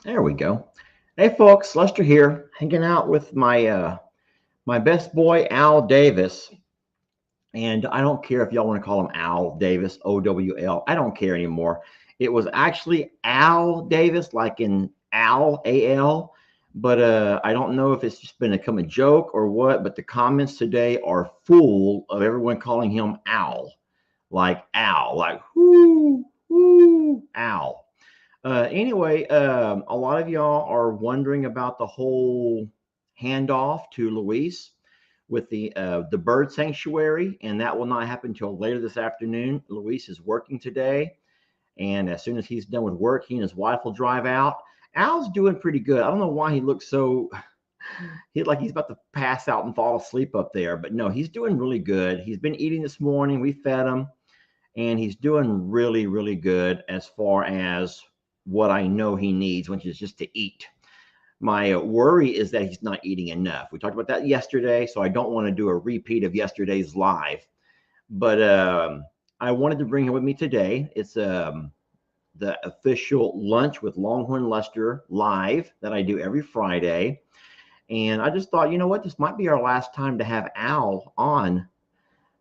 There we go. Hey folks, Lester here, hanging out with my best boy Al Davis. And I don't care if y'all want to call him Al Davis, OWL. I don't care anymore. It was actually Al Davis, like in Al, AL. But I don't know if it's just been become a joke or what, but the comments today are full of everyone calling him Al, like whoo, whoo, Al. Anyway, a lot of y'all are wondering about the whole handoff to Luis with the bird sanctuary, and that will not happen until later this afternoon. Luis is working today, and as soon as he's done with work, he and his wife will drive out. Al's doing pretty good. I don't know why he looks so he's about to pass out and fall asleep up there, but no, he's doing really good. He's been eating this morning. We fed him, and he's doing really, really good as far as what I know he needs, which is just to eat. My worry is that he's not eating enough. We talked about that yesterday, so I don't want to do a repeat of yesterday's live. But I wanted to bring him with me today. It's the official Lunch with Longhorn Lester live that I do every Friday. And I just thought, you know what, this might be our last time to have Al on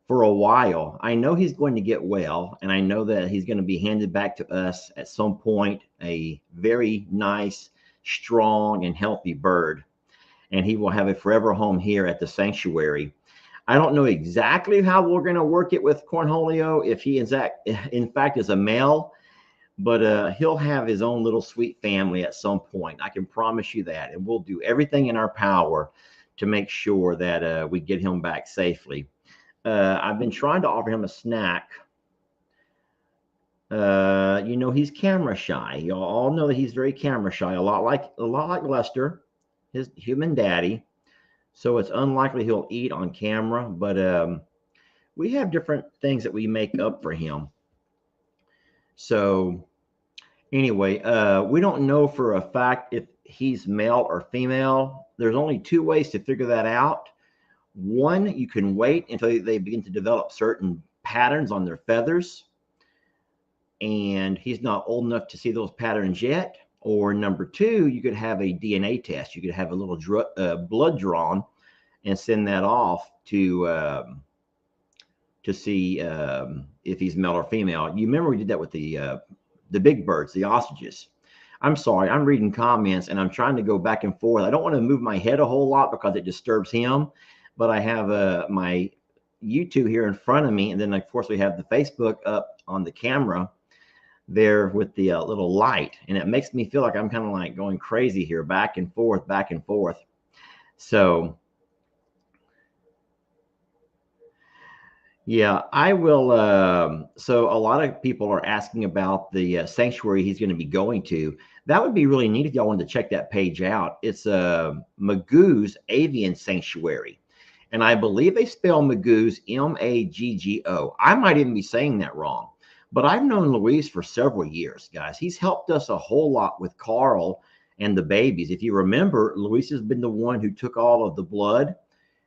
for a while. I know he's going to get well, and I know that he's going to be handed back to us at some point, a very nice, strong, and healthy bird. And he will have a forever home here at the sanctuary. I don't know exactly how we're going to work it with Cornholio if he in fact is a male, but he'll have his own little sweet family at some point. I can promise you that. And we'll do everything in our power to make sure that we get him back safely. I've been trying to offer him a snack. He's camera shy. You all know that he's very camera shy, a lot like Lester, his human daddy. So it's unlikely he'll eat on camera, but we have different things that we make up for him. So anyway, we don't know for a fact if he's male or female. There's only two ways to figure that out. One, you can wait until they begin to develop certain patterns on their feathers, and he's not old enough to see those patterns yet. Or number two, you could have a DNA test. You could have a little blood drawn and send that off to see if he's male or female. You remember we did that with the big birds, the ostriches. I'm sorry, I'm reading comments and I'm trying to go back and forth. I don't want to move my head a whole lot because it disturbs him, but I have my YouTube here in front of me, and then of course we have the Facebook up on the camera there with the little light, and it makes me feel like I'm kind of like going crazy here, back and forth, back and forth. So yeah, I will. So a lot of people are asking about the sanctuary he's going to be going to. That would be really neat if y'all wanted to check that page out. It's Magoo's Avian Sanctuary, and I believe they spell Magoo's Maggo. I might even be saying that wrong, but I've known Luis for several years, guys. He's helped us a whole lot with Carl and the babies. If you remember, Luis has been the one who took all of the blood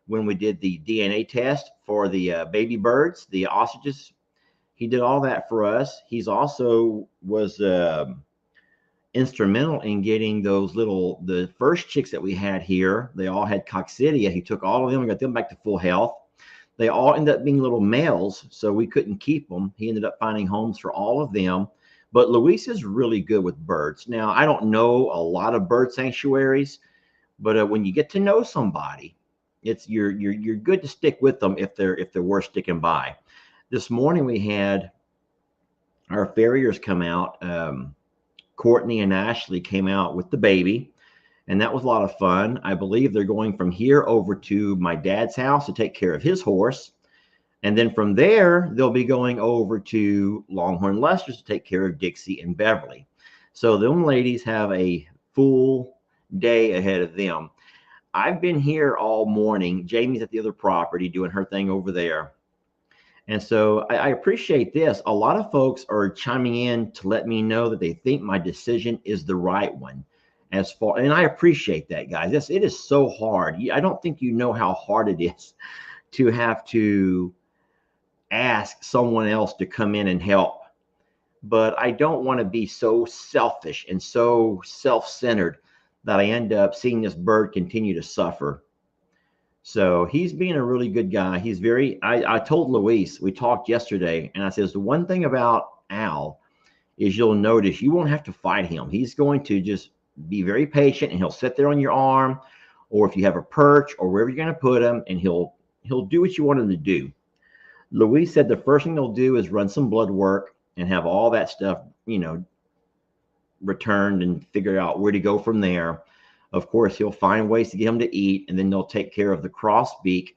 when we did the DNA test for the baby birds, the ostriches. He did all that for us. He's also was instrumental in getting the first chicks that we had here. They all had coccidia. He took all of them and got them back to full health. They all ended up being little males, so we couldn't keep them. He ended up finding homes for all of them. But Luis is really good with birds. Now, I don't know a lot of bird sanctuaries, but when you get to know somebody, you're good to stick with them if they're worth sticking by. This morning we had our farriers come out. Courtney and Ashley came out with the baby, and that was a lot of fun. I believe they're going from here over to my dad's house to take care of his horse, and then from there they'll be going over to Longhorn Lester's to take care of Dixie and Beverly. So them ladies have a full day ahead of them. I've been here all morning. Jamie's at the other property doing her thing over there. And so I appreciate this. A lot of folks are chiming in to let me know that they think my decision is the right one. And I appreciate that, guys. It is so hard. I don't think you know how hard it is to have to ask someone else to come in and help but I don't want to be so selfish and so self-centered that I end up seeing this bird continue to suffer. So he's being a really good guy. He's I told Luis, we talked yesterday, and I says the one thing about Al is you'll notice you won't have to fight him. He's going to just be very patient, and he'll sit there on your arm, or if you have a perch or wherever you're going to put him, and he'll do what you want him to do. Luis said the first thing they'll do is run some blood work and have all that stuff, returned and figure out where to go from there. Of course, he'll find ways to get him to eat, and then they'll take care of the crossbeak.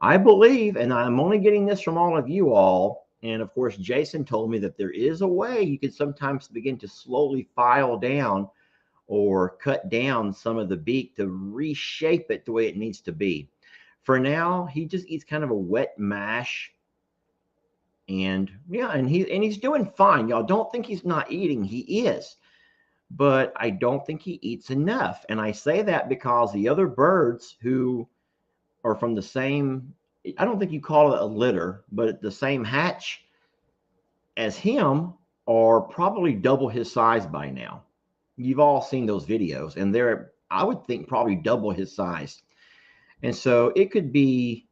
I believe, and I'm only getting this from all of you all, and of course, Jason told me that there is a way you can sometimes begin to slowly file down or cut down some of the beak to reshape it the way it needs to be. For now, he just eats kind of a wet mash. And yeah, and he's doing fine. Y'all don't think he's not eating. He is. But I don't think he eats enough. And I say that because the other birds who are from the same, I don't think you call it a litter, but the same hatch as him are probably double his size by now. You've all seen those videos, and they're, I would think, probably double his size. And so it could be,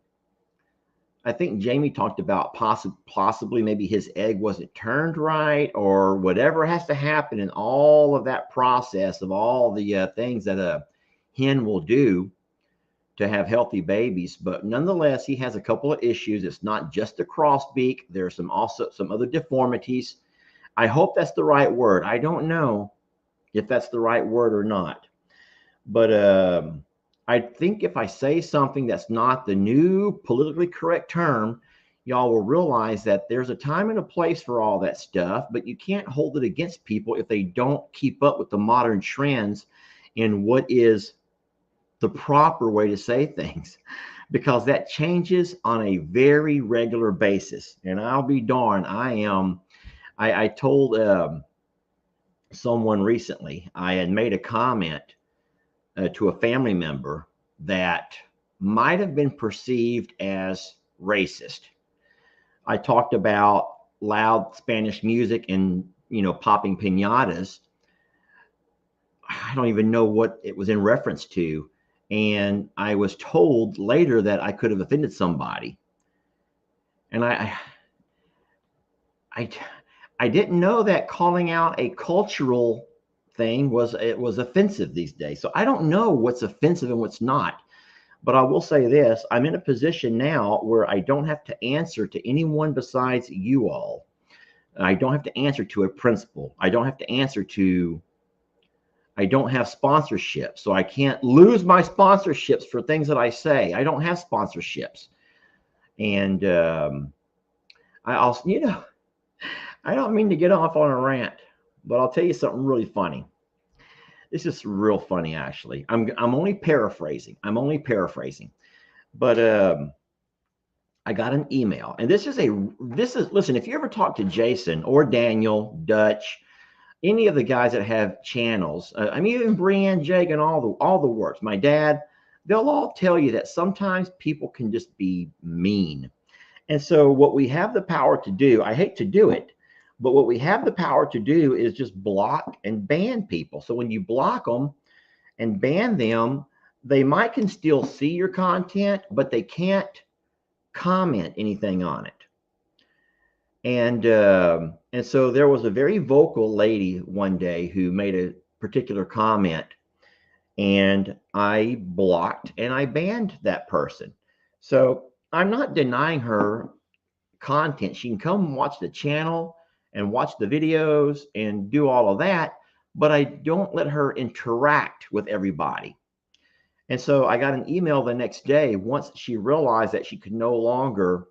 I think Jamie talked about possibly maybe his egg wasn't turned right, or whatever has to happen in all of that process of all the things that a hen will do to have healthy babies. But nonetheless, he has a couple of issues. It's not just the crossbeak. There's also some other deformities. I hope that's the right word. I don't know if that's the right word or not. But I think if I say something that's not the new politically correct term, y'all will realize that there's a time and a place for all that stuff, but you can't hold it against people if they don't keep up with the modern trends in what is the proper way to say things, because that changes on a very regular basis. And I'll be darned, I told someone recently, I had made a comment to a family member that might have been perceived as racist. I talked about loud Spanish music and, popping piñatas. I don't even know what it was in reference to. And I was told later that I could have offended somebody. And I didn't know that calling out a cultural thing was offensive these days. So I don't know what's offensive and what's not. But I will say this, I'm in a position now where I don't have to answer to anyone besides you all. I don't have to answer to a principal. I don't have sponsorship, so I can't lose my sponsorships for things that I say. I don't have sponsorships. And I also, I don't mean to get off on a rant, but I'll tell you something really funny. This is real funny, actually. I'm only paraphrasing. But I got an email, and this is listen, if you ever talk to Jason or Daniel, Dutch, any of the guys that have channels, even Brianne, Jake, and all the works, my dad, they'll all tell you that sometimes people can just be mean. And so what we have the power to do, I hate to do it, but what we have the power to do is just block and ban people. So when you block them and ban them, they can still see your content, but they can't comment anything on it. And so there was a very vocal lady one day who made a particular comment, and I blocked and I banned that person. So I'm not denying her content. She can come watch the channel and watch the videos and do all of that, but I don't let her interact with everybody. And so I got an email the next day once she realized that she could no longer.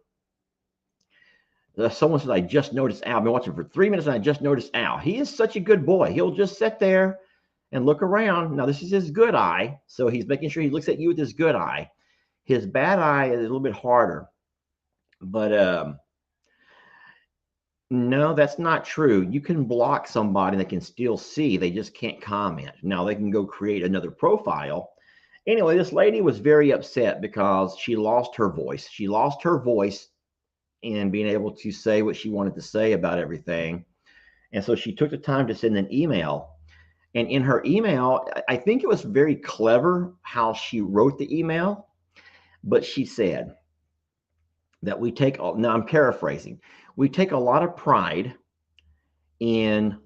Someone said, I just noticed Al. I've been watching for 3 minutes and I just noticed Al. He is such a good boy. He'll just sit there and look around. Now, this is his good eye. So he's making sure he looks at you with his good eye. His bad eye is a little bit harder. But no, that's not true. You can block somebody that can still see. They just can't comment. Now, they can go create another profile. Anyway, this lady was very upset because she lost her voice. She lost her voice in being able to say what she wanted to say about everything. And so she took the time to send an email. And in her email, I think it was very clever how she wrote the email, but she said that now I'm paraphrasing, we take a lot of pride in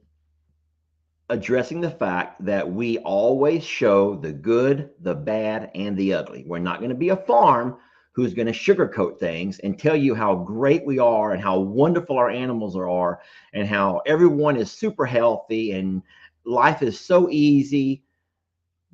addressing the fact that we always show the good, the bad, and the ugly. We're not going to be a farm who's going to sugarcoat things and tell you how great we are and how wonderful our animals are and how everyone is super healthy and life is so easy.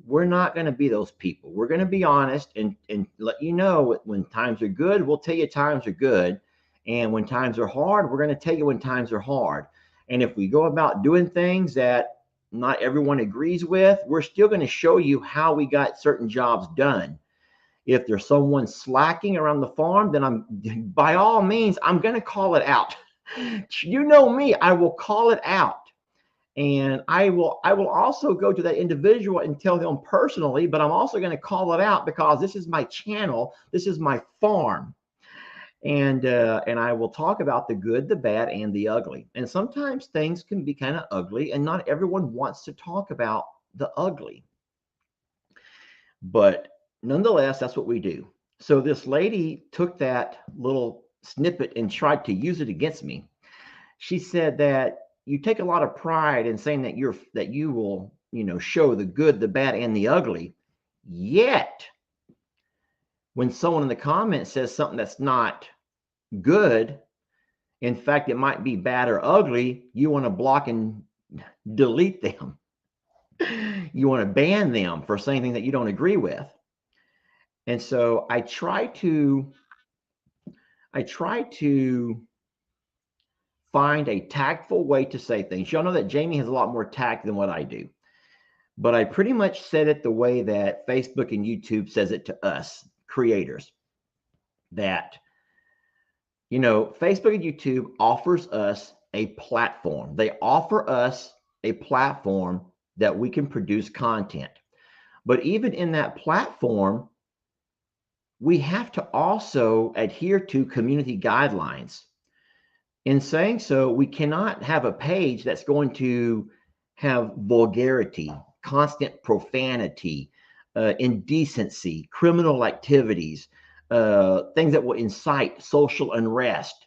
We're not going to be those people. We're going to be honest and let you know when times are good, we'll tell you times are good. And when times are hard, we're going to tell you when times are hard. And if we go about doing things that not everyone agrees with, we're still going to show you how we got certain jobs done. If there's someone slacking around the farm, then by all means, I'm going to call it out. You know me, I will call it out. And I will also go to that individual and tell them personally, but I'm also going to call it out because this is my channel, this is my farm. And I will talk about the good, the bad, and the ugly. And sometimes things can be kind of ugly, and not everyone wants to talk about the ugly. But nonetheless, that's what we do. So this lady took that little snippet and tried to use it against me. She said that you take a lot of pride in saying that you will, show the good, the bad, and the ugly. Yet, when someone in the comments says something that's not good, in fact, it might be bad or ugly, you want to block and delete them. You want to ban them for saying things that you don't agree with. And so I try to find a tactful way to say things. Y'all know that Jamie has a lot more tact than what I do. But I pretty much said it the way that Facebook and YouTube says it to us creators. That, Facebook and YouTube offers us a platform. They offer us a platform that we can produce content. But even in that platform, we have to also adhere to community guidelines. In saying so, we cannot have a page that's going to have vulgarity, constant profanity, indecency, criminal activities, things that will incite social unrest.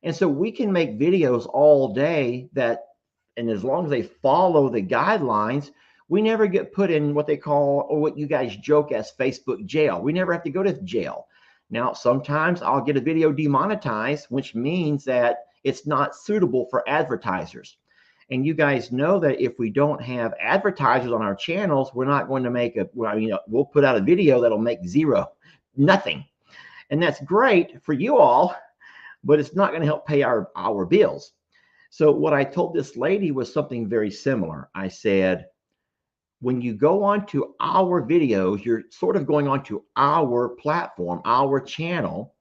And so we can make videos all day and as long as they follow the guidelines, we never get put in what they call, or what you guys joke as, Facebook jail. We never have to go to jail. Now, sometimes I'll get a video demonetized, which means that it's not suitable for advertisers. And you guys know that if we don't have advertisers on our channels, we're not going to we'll put out a video that'll make nothing. And that's great for you all, but it's not going to help pay our bills. So what I told this lady was something very similar. I said, when you go onto our videos, you're sort of going onto our platform, our channel.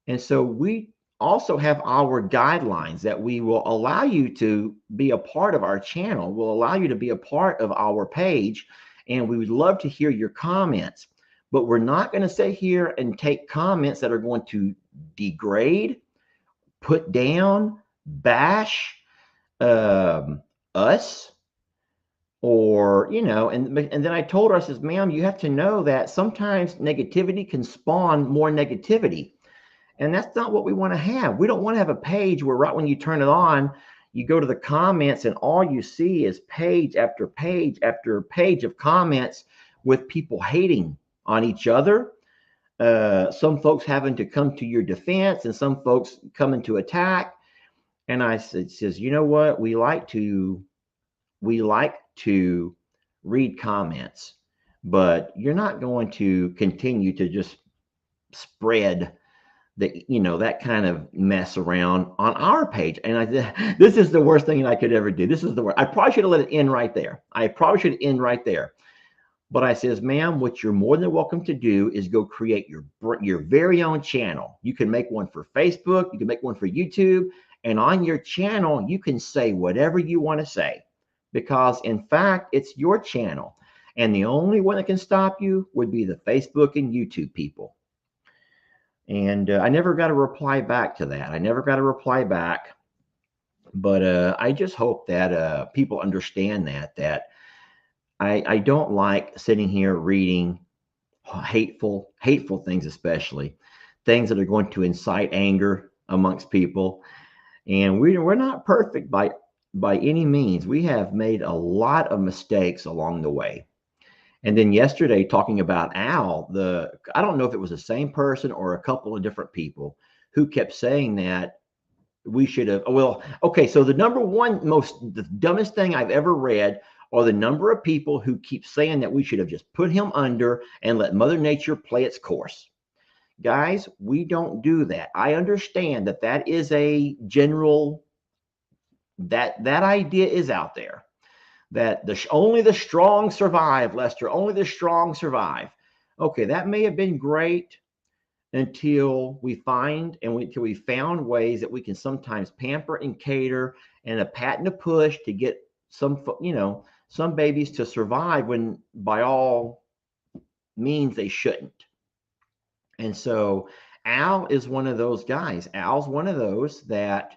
And so we also have our guidelines that we will allow you to be a part of our channel, will allow you to be a part of our page. And we would love to hear your comments, but we're not going to sit here and take comments that are going to degrade, put down, bash us, or, and then I told her, I says, ma'am, you have to know that sometimes negativity can spawn more negativity. And that's not what we want to have. We don't want to have a page where right when you turn it on, you go to the comments and all you see is page after page after page of comments with people hating on each other. Some folks having to come to your defense and some folks coming to attack. And I says, you know what? We like to read comments, but you're not going to continue to just spread that kind of mess around on our page. And this is the worst thing I could ever do. This is the worst. I probably should have let it end right there. But I says, ma'am, what you're more than welcome to do is go create your very own channel. You can make one for Facebook. You can make one for YouTube. And on your channel, you can say whatever you want to say, because in fact, it's your channel. And the only one that can stop you would be the Facebook and YouTube people. And I never got a reply back to that. But I just hope that people understand that I don't like sitting here reading hateful things, especially things that are going to incite anger amongst people. And we're not perfect by any means. We have made a lot of mistakes along the way. And then yesterday, talking about Al, I don't know if it was the same person or a couple of different people who kept saying that we should have. Well, okay, so the number one the dumbest thing I've ever read are the number of people who keep saying that we should have just put him under and let Mother Nature play its course. Guys, we don't do that. I understand that is a general that idea is out there, that only the strong survive, Lester. Only the strong survive. Okay, that may have been great until until we found ways that we can sometimes pamper and cater and a pat and a push to get some babies to survive when by all means they shouldn't. And so Al is one of those guys. Al's one of those that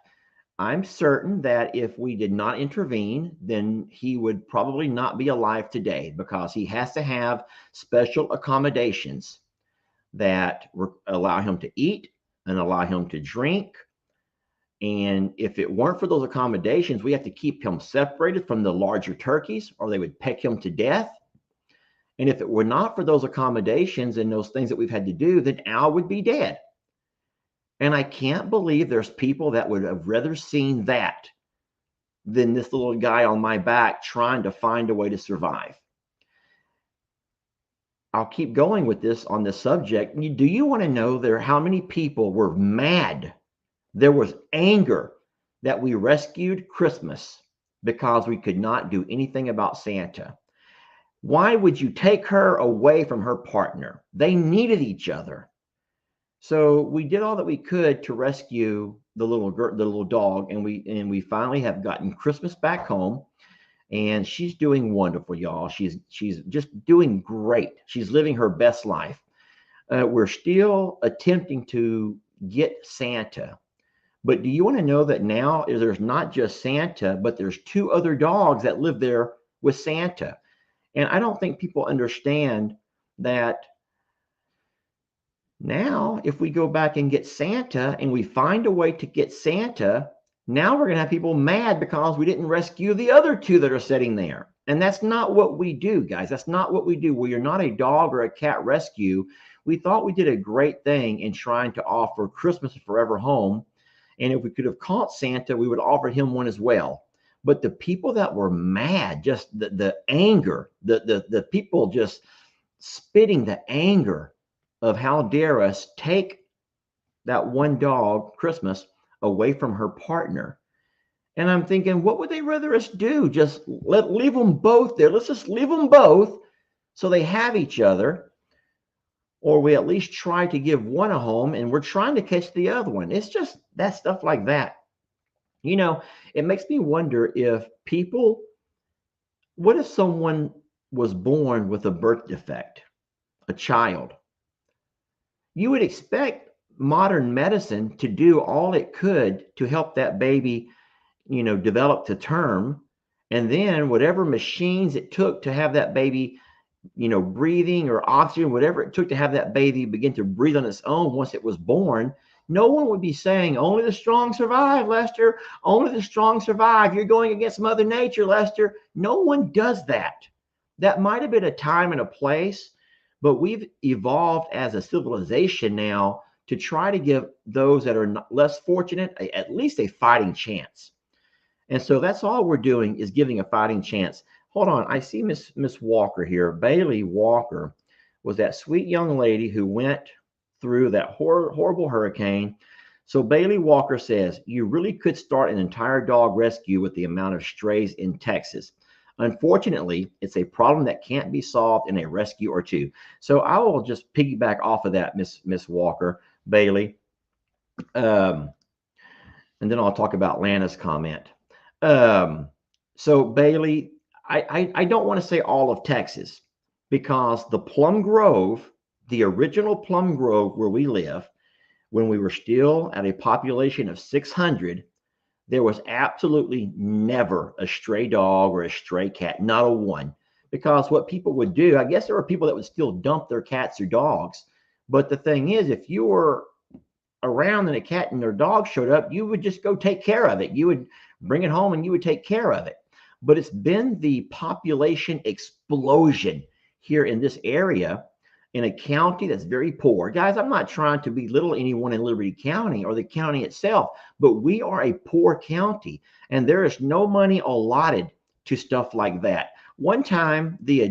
I'm certain that if we did not intervene, then he would probably not be alive today, because he has to have special accommodations that allow him to eat and allow him to drink. And if it weren't for those accommodations, we have to keep him separated from the larger turkeys or they would peck him to death. And if it were not for those accommodations and those things that we've had to do, then Al would be dead. And I can't believe there's people that would have rather seen that than this little guy on my back trying to find a way to survive. I'll keep going with this on this subject. Do you want to know how many people were mad? There was anger that we rescued Christmas because we could not do anything about Santa. Why would you take her away from her partner? They needed each other. So we did all that we could to rescue the little dog, and we finally have gotten Christmas back home, and she's doing wonderful, y'all. She's just doing great. She's living her best life. We're still attempting to get Santa, but do you want to know that now there's not just Santa, but there's 2 other dogs that live there with Santa, and I don't think people understand that. Now, if we go back and get Santa and we find a way to get Santa, now we're going to have people mad because we didn't rescue the other 2 that are sitting there. And that's not what we do, guys. That's not what we do. We are not a dog or a cat rescue. We thought we did a great thing in trying to offer Christmas a forever home. And if we could have caught Santa, we would offer him one as well. But the people that were mad, just the anger, the people just spitting the anger of how dare us take that one dog, Christmas, away from her partner. And I'm thinking, what would they rather us do? Just leave them both there. Let's just leave them both so they have each other. Or we at least try to give one a home and we're trying to catch the other one. It's just that stuff like that. It makes me wonder what if someone was born with a birth defect, a child? You would expect modern medicine to do all it could to help that baby, develop to term. And then whatever machines it took to have that baby, breathing or oxygen, whatever it took to have that baby begin to breathe on its own once it was born, no one would be saying, only the strong survive, Lester. Only the strong survive. You're going against Mother Nature, Lester. No one does that. That might have been a time and a place, but we've evolved as a civilization now to try to give those that are less fortunate at least a fighting chance. And so that's all we're doing, is giving a fighting chance. Hold on. I see Miss Walker here. Bailey Walker was that sweet young lady who went through that horrible hurricane. So Bailey Walker says, you really could start an entire dog rescue with the amount of strays in Texas. Unfortunately, it's a problem that can't be solved in a rescue or 2. So I will just piggyback off of that, Miss Walker, Bailey. And then I'll talk about Lana's comment. So Bailey, I don't want to say all of Texas, because the Plum Grove, the original Plum Grove where we live, when we were still at a population of 600, There was absolutely never a stray dog or a stray cat, not a one. Because what people would do, I guess there were people that would still dump their cats or dogs. But the thing is, if you were around and a cat and their dog showed up, you would just go take care of it. You would bring it home and you would take care of it. But it's been the population explosion here in this area in a county that's very poor. Guys, I'm not trying to belittle anyone in Liberty County or the county itself, but we are a poor county and there is no money allotted to stuff like that. One time, we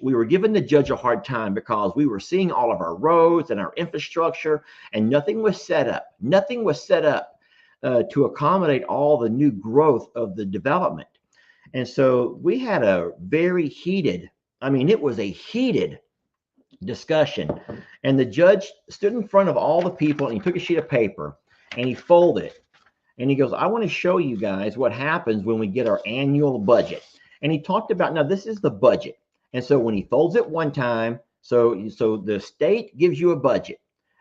were giving the judge a hard time because we were seeing all of our roads and our infrastructure, and nothing was set up. Nothing was set up to accommodate all the new growth of the development. And so we had a very heated, it was a heated discussion. And the judge stood in front of all the people and he took a sheet of paper and he folded it. And he goes, I want to show you guys what happens when we get our annual budget. And he talked about, now this is the budget. And so when he folds it one time, so the state gives you a budget.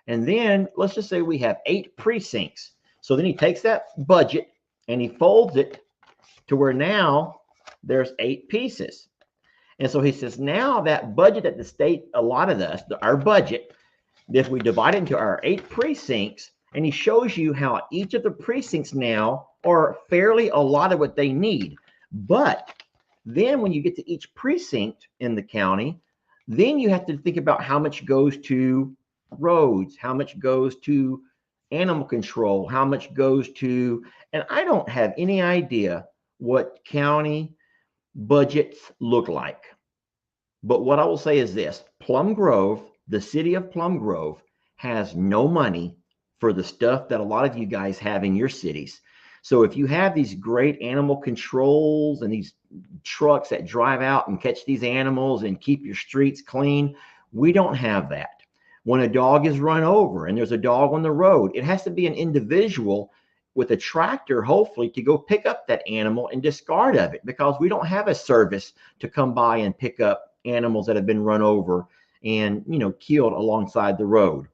And then let's just say we have 8 precincts. So then he takes that budget and he folds it to where now there's 8 pieces. And so he says, now that budget that the state allotted us, our budget, if we divide it into our 8 precincts, and he shows you how each of the precincts now are fairly allotted what they need. But then when you get to each precinct in the county, then you have to think about how much goes to roads, how much goes to animal control, how much goes to, and I don't have any idea what county budgets look like. But what I will say is this: Plum Grove, the city of Plum Grove, has no money for the stuff that a lot of you guys have in your cities. So if you have these great animal controls and these trucks that drive out and catch these animals and keep your streets clean, we don't have that. When a dog is run over and there's a dog on the road, it has to be an individual with a tractor, hopefully, to go pick up that animal and discard of it, because we don't have a service to come by and pick up animals that have been run over and killed alongside the road.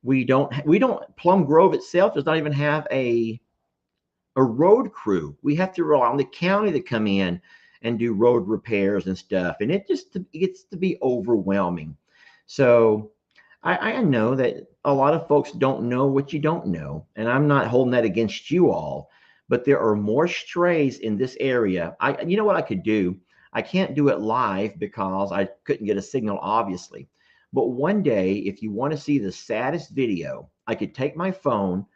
We don't Plum Grove itself does not even have a road crew. We have to rely on the county to come in and do road repairs and stuff, and it just gets to be overwhelming. So I know that a lot of folks don't know what you don't know, and I'm not holding that against you all, but there are more strays in this area. You know what I could do? I can't do it live because I couldn't get a signal, obviously. But one day, if you want to see the saddest video, I could take my phone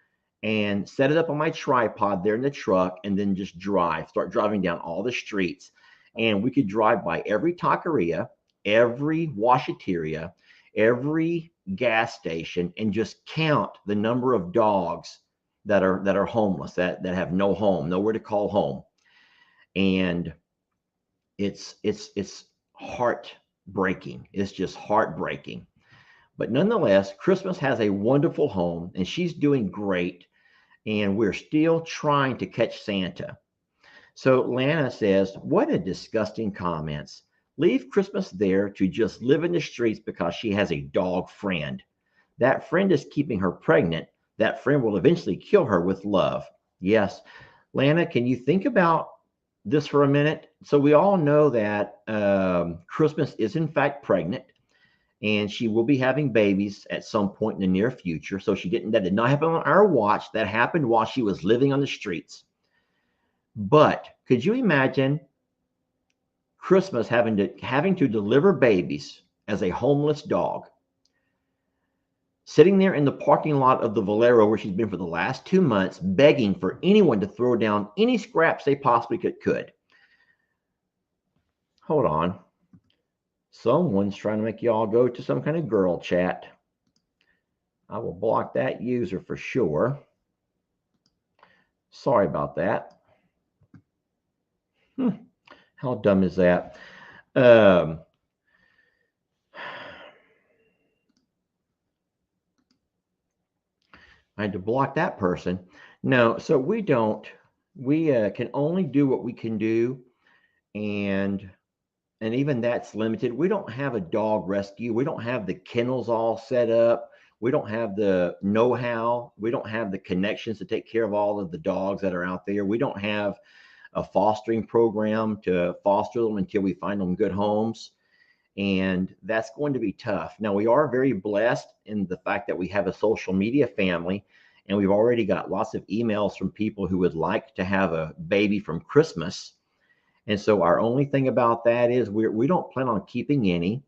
and set it up on my tripod there in the truck and then just start driving down all the streets. And we could drive by every taqueria, every washateria, every gas station, and just count the number of dogs that are homeless, that have no home, nowhere to call home. And it's heartbreaking. It's just heartbreaking. But nonetheless, Christmas has a wonderful home and she's doing great. And we're still trying to catch Santa. So Lana says, what a disgusting comments. Leave Christmas there to just live in the streets because she has a dog friend. That friend is keeping her pregnant. That friend will eventually kill her with love. Yes. Lana, can you think about this for a minute? So we all know that Christmas is in fact pregnant, and she will be having babies at some point in the near future. So that did not happen on our watch. That happened while she was living on the streets. But could you imagine Christmas having to deliver babies as a homeless dog, sitting there in the parking lot of the Valero where she's been for the last 2 months, begging for anyone to throw down any scraps they possibly could? Hold on. Someone's trying to make you all go to some kind of girl chat. I will block that user for sure. Sorry about that. How dumb is that? I had to block that person. No, so we can only do what we can do. And even that's limited. We don't have a dog rescue. We don't have the kennels all set up. We don't have the know-how. We don't have the connections to take care of all of the dogs that are out there. We don't have a fostering program to foster them until we find them good homes. And that's going to be tough. Now, we are very blessed in the fact that we have a social media family, and we've already got lots of emails from people who would like to have a baby from Christmas. And so our only thing about that is we don't plan on keeping any,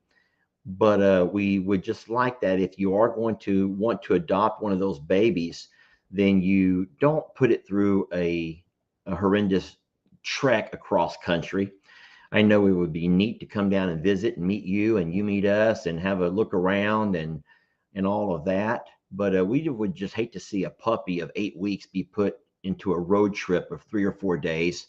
but we would just like that if you are going to want to adopt one of those babies, then you don't put it through a horrendous trek across country. I know it would be neat to come down and visit and meet you and you meet us and have a look around and all of that. But we would just hate to see a puppy of 8 weeks be put into a road trip of 3 or 4 days,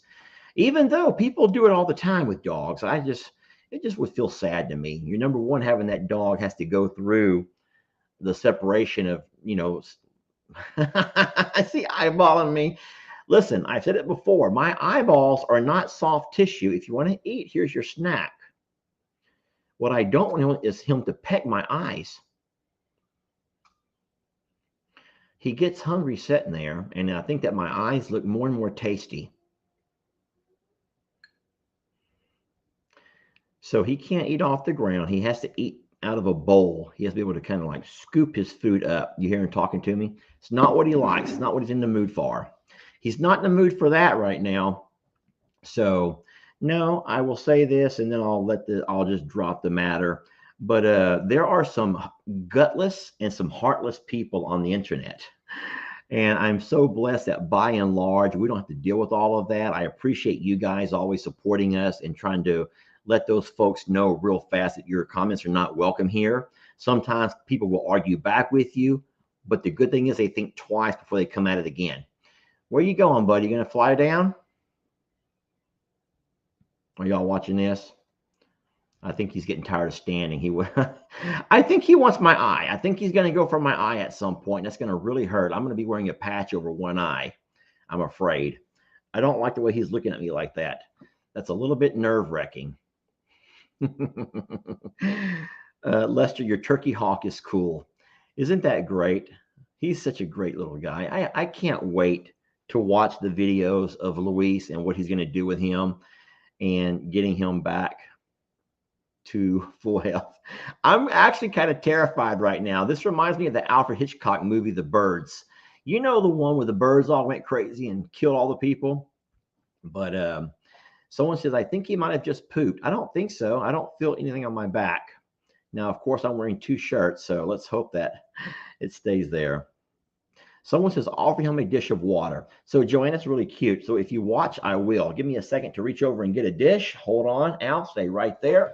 even though people do it all the time with dogs. It just would feel sad to me. You're number one, having that dog has to go through the separation of, I see eyeballing me. Listen, I've said it before. My eyeballs are not soft tissue. If you want to eat, here's your snack. What I don't want is him to peck my eyes. He gets hungry sitting there, and I think that my eyes look more and more tasty. So he can't eat off the ground. He has to eat out of a bowl. He has to be able to kind of like scoop his food up. You hear him talking to me? It's not what he likes. It's not what he's in the mood for. He's not in the mood for that right now. So no, I will say this, and then I'll just drop the matter. But there are some gutless and some heartless people on the internet. And I'm so blessed that by and large, we don't have to deal with all of that. I appreciate you guys always supporting us and trying to let those folks know real fast that your comments are not welcome here. Sometimes people will argue back with you, but the good thing is they think twice before they come at it again. Where you going, buddy? You going to fly down? Are y'all watching this? I think he's getting tired of standing. I think he wants my eye. I think he's going to go for my eye at some point. That's going to really hurt. I'm going to be wearing a patch over one eye, I'm afraid. I don't like the way he's looking at me like that. That's a little bit nerve-wracking. Lester, your turkey hawk is cool. Isn't that great? He's such a great little guy. I can't wait to watch the videos of Luis and what he's going to do with him and getting him back to full health. I'm actually kind of terrified right now. This reminds me of the Alfred Hitchcock movie, The Birds. You know, the one where the birds all went crazy and killed all the people? But someone says, I think he might have just pooped. I don't think so. I don't feel anything on my back. Now, of course, I'm wearing 2 shirts, so let's hope that it stays there. Someone says, offer him a dish of water. So, Joanna's really cute. So, if you watch, I will. Give me a second to reach over and get a dish. Hold on, Al. Stay right there.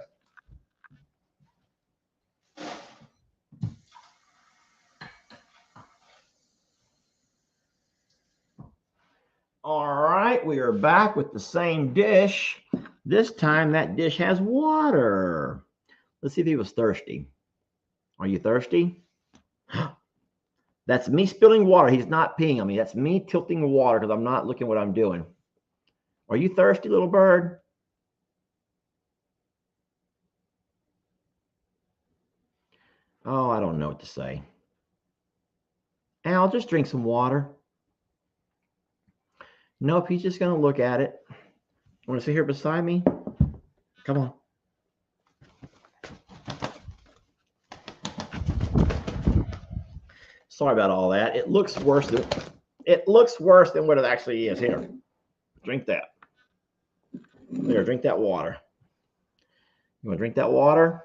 All right, we are back with the same dish. This time, that dish has water. Let's see if he was thirsty. Are you thirsty? That's me spilling water. He's not peeing on me. That's me tilting the water because I'm not looking what I'm doing. Are you thirsty, little bird? Oh, I don't know what to say. Al, just drink some water. Nope, he's just going to look at it. Want to sit here beside me? Come on. Sorry about all that. It looks worse than what it actually is. Here, drink that. There, drink that water. You want to drink that water?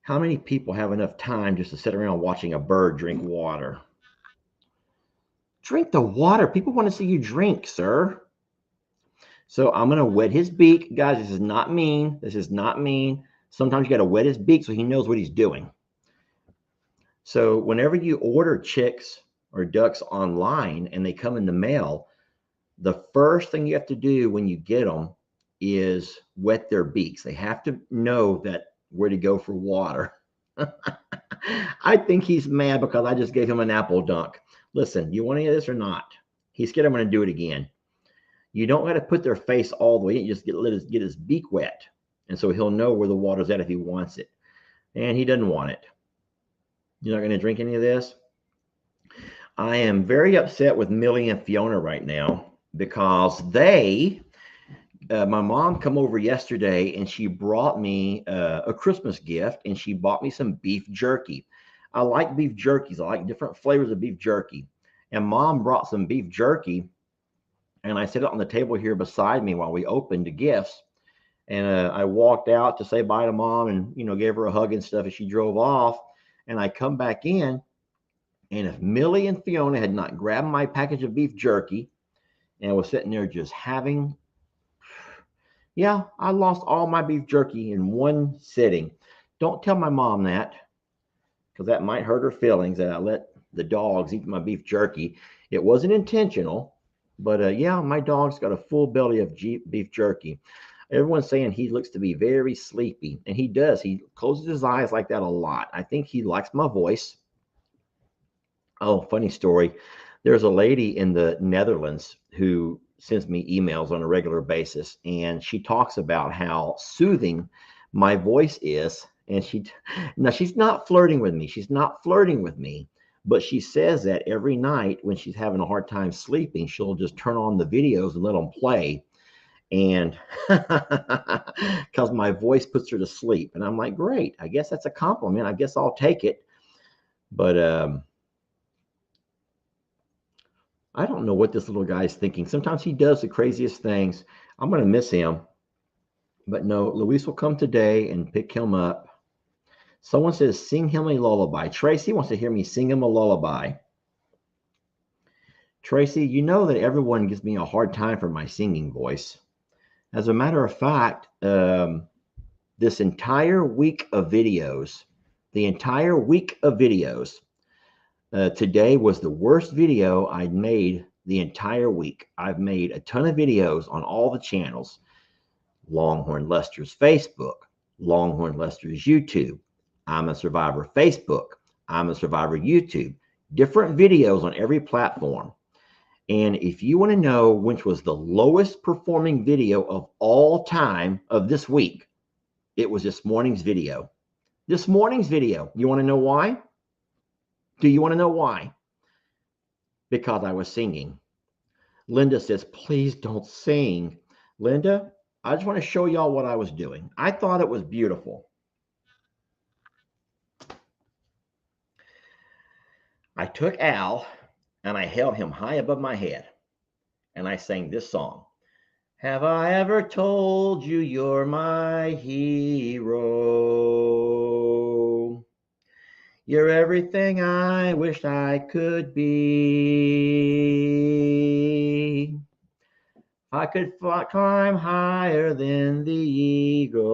How many people have enough time just to sit around watching a bird drink water? Drink the water. People want to see you drink, sir. So I'm going to wet his beak. Guys, this is not mean. This is not mean. Sometimes you got to wet his beak so he knows what he's doing. So whenever you order chicks or ducks online and they come in the mail, the first thing you have to do when you get them is wet their beaks. They have to know that where to go for water. I think he's mad because I just gave him an apple dunk. Listen, you want any of this or not? He's scared I'm going to do it again. You don't got to put their face all the way in. You just get his beak wet. And so he'll know where the water's at if he wants it. and he doesn't want it. You're not going to drink any of this? I am very upset with Millie and Fiona right now because my mom come over yesterday and she brought me a Christmas gift, and she bought me some beef jerky. I like beef jerkies. I like different flavors of beef jerky. And mom brought some beef jerky, and I set it on the table here beside me while we opened the gifts. And I walked out to say bye to mom and, gave her a hug and stuff as she drove off. And I come back in, and if Millie and Fiona had not grabbed my package of beef jerky and was sitting there just having, yeah, I lost all my beef jerky in one sitting. Don't tell my mom that, because that might hurt her feelings that I let the dogs eat my beef jerky. It wasn't intentional, but yeah, my dog's got a full belly of beef jerky. Everyone's saying he looks to be very sleepy, and he does. He closes his eyes like that a lot. I think he likes my voice. Oh, funny story. There's a lady in the Netherlands who sends me emails on a regular basis, and she talks about how soothing my voice is. And now she's not flirting with me. She's not flirting with me, but she says that every night when she's having a hard time sleeping, she'll just turn on the videos and let them play. And because my voice puts her to sleep. And I'm like, great. I guess that's a compliment. I guess I'll take it. But I don't know what this little guy's thinking. Sometimes he does the craziest things. I'm going to miss him. But no, Luis will come today and pick him up. Someone says, sing him a lullaby. Tracy wants to hear me sing him a lullaby. Tracy, you know that everyone gives me a hard time for my singing voice. As a matter of fact, this entire week of videos, today was the worst video I'd made the entire week. I've made a ton of videos on all the channels. Longhorn Lester's Facebook, Longhorn Lester's YouTube, I'm a Survivor Facebook, I'm a Survivor YouTube, different videos on every platform. And if you want to know which was the lowest performing video of all time of this week, it was this morning's video. This morning's video. You want to know why? Do you want to know why? Because I was singing. Linda says, please don't sing. Linda, I just want to show y'all what I was doing. I thought it was beautiful. I took Al and I held him high above my head, and I sang this song. Have I ever told you you're my hero? You're everything I wished I could be. I could climb higher than the eagles.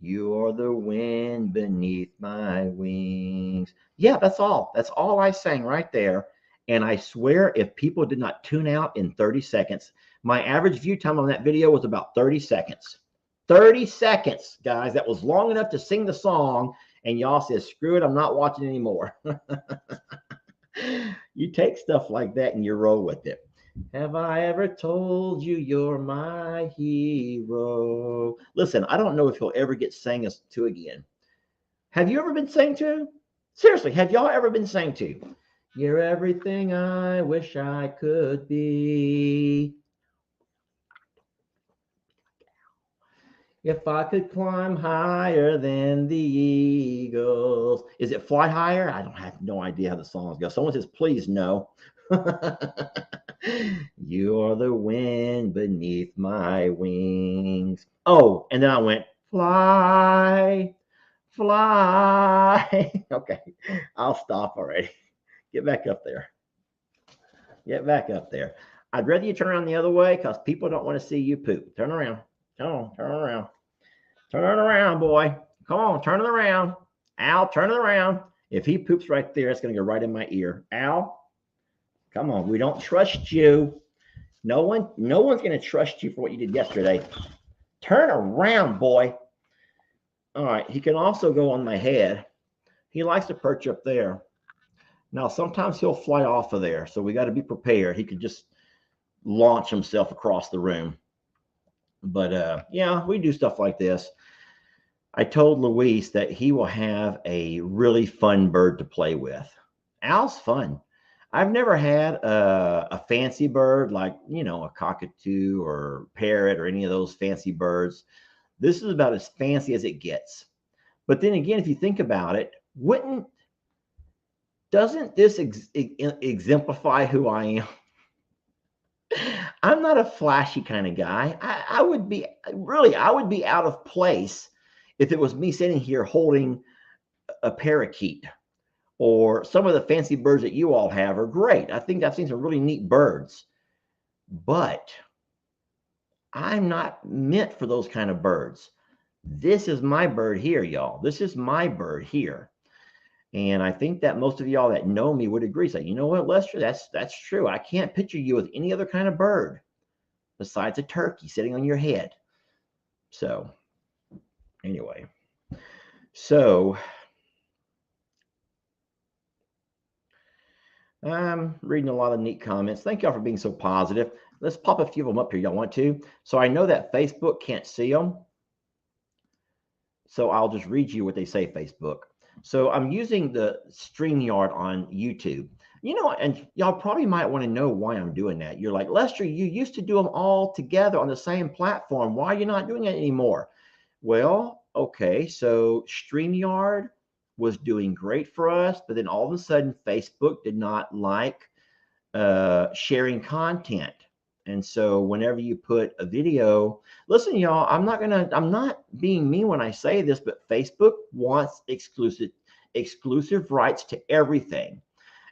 You are the wind beneath my wings. Yeah, that's all. That's all I sang right there. And I swear, if people did not tune out in 30 seconds, my average view time on that video was about 30 seconds. 30 seconds, guys. That was long enough to sing the song. And y'all said, screw it, I'm not watching anymore. You take stuff like that and you roll with it. Have I ever told you you're my hero? Listen, I don't know if he'll ever get sang to again. Have you ever been sang to? Seriously, have y'all ever been sang to? You're everything I wish I could be. If I could climb higher than the eagles. Is it Fly Higher? I don't have no idea how the songs go. Someone says, please no. You are the wind beneath my wings. Oh, and then I went, fly, fly. Okay, I'll stop already. Get back up there. Get back up there. I'd rather you turn around the other way because people don't want to see you poop. Turn around. Come on, turn around. Turn around, boy. Come on, turn it around. Al, turn it around. If he poops right there, it's going to go right in my ear. Al, come on. We don't trust you. No one's going to trust you for what you did yesterday. Turn around, boy. All right. He can also go on my head. He likes to perch up there. Now, sometimes he'll fly off of there, so we got to be prepared. He could just launch himself across the room. But yeah, we do stuff like this. I told Luis that he will have a really fun bird to play with. Owl's fun. I've never had a fancy bird like, a cockatoo or parrot or any of those fancy birds. This is about as fancy as it gets. But then again, if you think about it, wouldn't doesn't this exemplify who I am? I'm not a flashy kind of guy. I would be really, I would be out of place if it was me sitting here holding a parakeet, or some of the fancy birds that you all have are great. I think I've seen some really neat birds, but I'm not meant for those kind of birds. This is my bird here, y'all. This is my bird here. And I think that most of y'all that know me would agree. Say, you know what, Lester, that's true. I can't picture you with any other kind of bird besides a turkey sitting on your head. So anyway, so I'm reading a lot of neat comments. Thank y'all for being so positive. Let's pop a few of them up here. Y'all want to? So I know that Facebook can't see them. So I'll just read you what they say, Facebook. So I'm using the StreamYard on YouTube. And y'all probably might want to know why I'm doing that. You're like, Lester, you used to do them all together on the same platform. Why are you not doing it anymore? Well, okay, so StreamYard was doing great for us, but then all of a sudden Facebook did not like sharing content. And so whenever you put a video, listen, y'all, I'm not being mean when I say this, but Facebook wants exclusive rights to everything.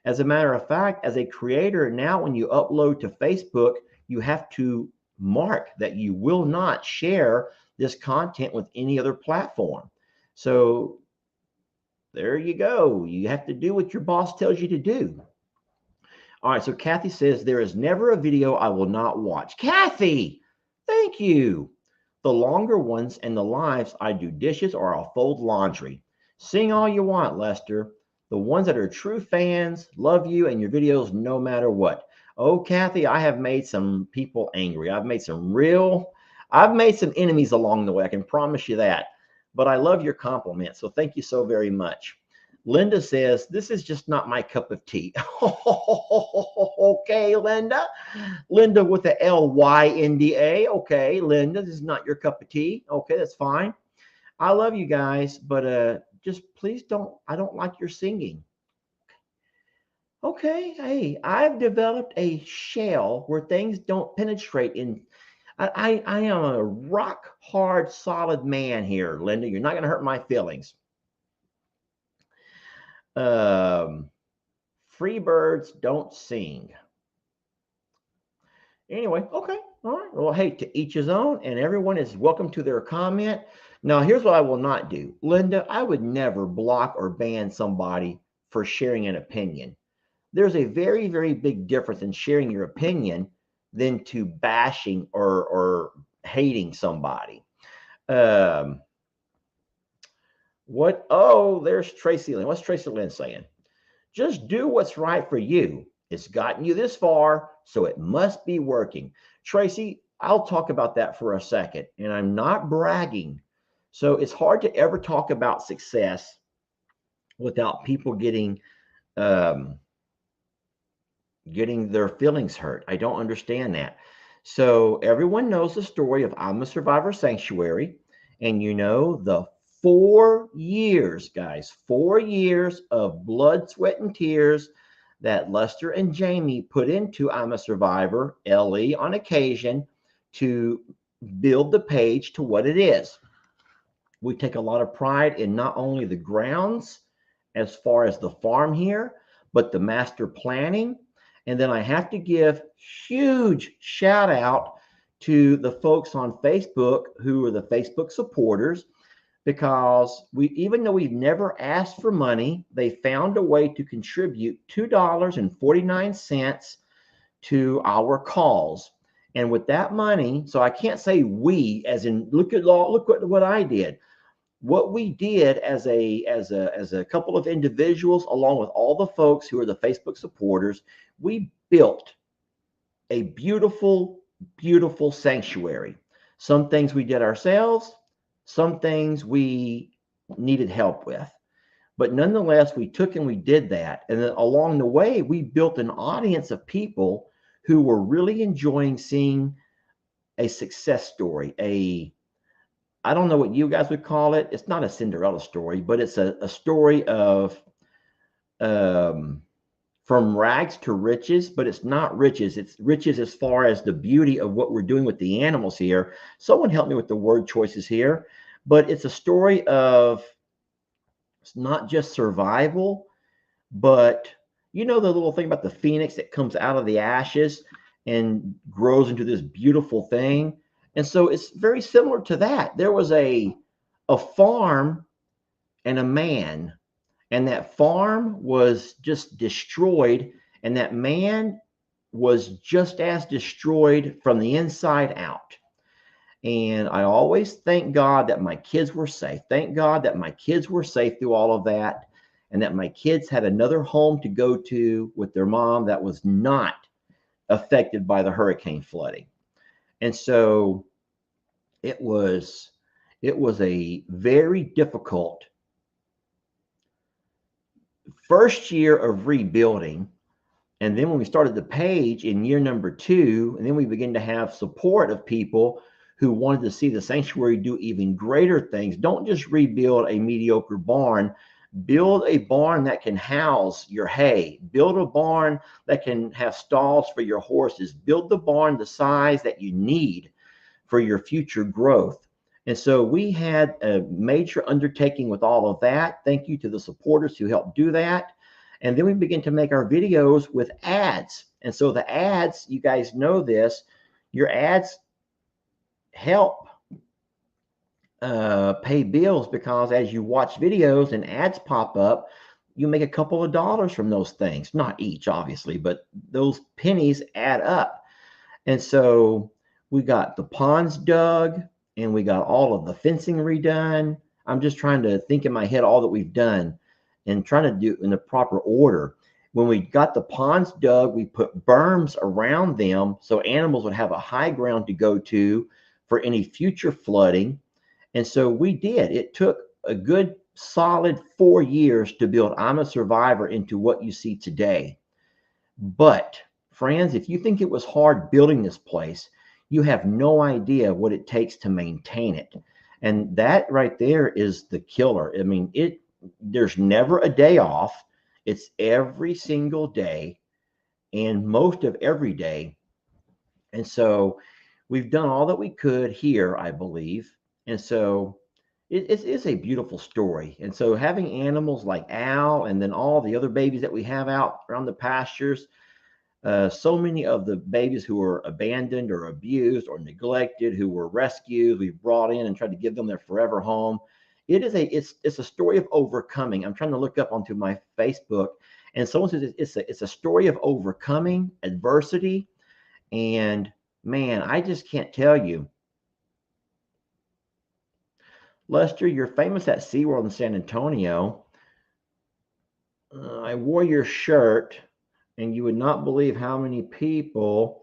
As a matter of fact, as a creator, now when you upload to Facebook, you have to mark that you will not share this content with any other platform. So there you go. You have to do what your boss tells you to do. All right, so Kathy says, there is never a video I will not watch. Kathy, thank you. The longer ones and the lives, I do dishes or I'll fold laundry. Sing all you want, Lester. The ones that are true fans love you and your videos no matter what. Oh, Kathy, I have made some people angry. I've made some enemies along the way. I can promise you that. But I love your compliment, so thank you so very much. Linda says, this is just not my cup of tea. Okay, Linda. Linda with the Lynda. Okay, Linda, this is not your cup of tea. Okay, that's fine. I love you guys, but just please I don't like your singing. Okay, hey, I've developed a shell where things don't penetrate in. I am a rock hard, solid man here, Linda. You're not going to hurt my feelings. Free birds don't sing. Anyway, okay, all right. Well, hey, to each his own, and everyone is welcome to their comment. Now, here's what I will not do. Linda, I would never block or ban somebody for sharing an opinion. There's a very, very big difference in sharing your opinion than to bashing or hating somebody. There's Tracy Lynn. What's Tracy Lynn saying? Just do what's right for you. It's gotten you this far, so it must be working. Tracy, I'll talk about that for a second, and I'm not bragging. So it's hard to ever talk about success without people getting their feelings hurt. I don't understand that. So everyone knows the story of I'm a Survivor Sanctuary, and the 4 years, guys, 4 years of blood, sweat, and tears that Lester and Jamie put into I'm a Survivor, LE on occasion, to build the page to what it is. We take a lot of pride in not only the grounds as far as the farm here, but the master planning. And then I have to give huge shout out to the folks on Facebook who are the Facebook supporters, because even though we've never asked for money, they found a way to contribute $2.49 to our cause. And with that money, so I can't say we as in look what I did. What we did as a couple of individuals, along with all the folks who are the Facebook supporters, we built a beautiful, beautiful sanctuary. Some things we did ourselves, some things we needed help with. But nonetheless, we took and we did that. And then along the way, we built an audience of people who were really enjoying seeing a success story. I don't know what you guys would call it. It's not a Cinderella story, but it's a story of um, from rags to riches, but it's not riches. It's riches as far as the beauty of what we're doing with the animals here. Someone help me with the word choices here, but it's a story of, it's not just survival, but you know the little thing about the phoenix that comes out of the ashes and grows into this beautiful thing. And so it's very similar to that. There was a farm and a man, and that farm was just destroyed, and that man was just as destroyed from the inside out. And I always thank God that my kids were safe. Thank God that my kids were safe through all of that, and that my kids had another home to go to with their mom that was not affected by the hurricane flooding. And so it was a very difficult first year of rebuilding. And then when we started the page in year number 2, and then we began to have support of people who wanted to see the sanctuary do even greater things. Don't just rebuild a mediocre barn. Build a barn that can house your hay. Build a barn that can have stalls for your horses. Build the barn the size that you need for your future growth. And so we had a major undertaking with all of that. Thank you to the supporters who helped do that. And then we begin to make our videos with ads. And so the ads, you guys know this, your ads help pay bills, because as you watch videos and ads pop up, you make a couple of dollars from those things. Not each, obviously, but those pennies add up. And so we got the ponds dug, and we got all of the fencing redone. I'm just trying to think in my head all that we've done and trying to do in the proper order. When we got the ponds dug, we put berms around them so animals would have a high ground to go to for any future flooding. And so we did. It took a good solid 4 years to build I'm a Survivor into what you see today. But friends, if you think it was hard building this place, you have no idea what it takes to maintain it. And that right there is the killer. I mean, there's never a day off. It's every single day and most of every day. And so we've done all that we could here, I believe. And so it is a beautiful story. And so having animals like Al and then all the other babies that we have out around the pastures, so many of the babies who were abandoned or abused or neglected, who were rescued, we've brought in and tried to give them their forever home. It's a story of overcoming. I'm trying to look up onto my Facebook, and someone says it's a story of overcoming adversity. And man, I just can't tell you, Lester, you're famous at SeaWorld in San Antonio. I wore your shirt, and you would not believe how many people,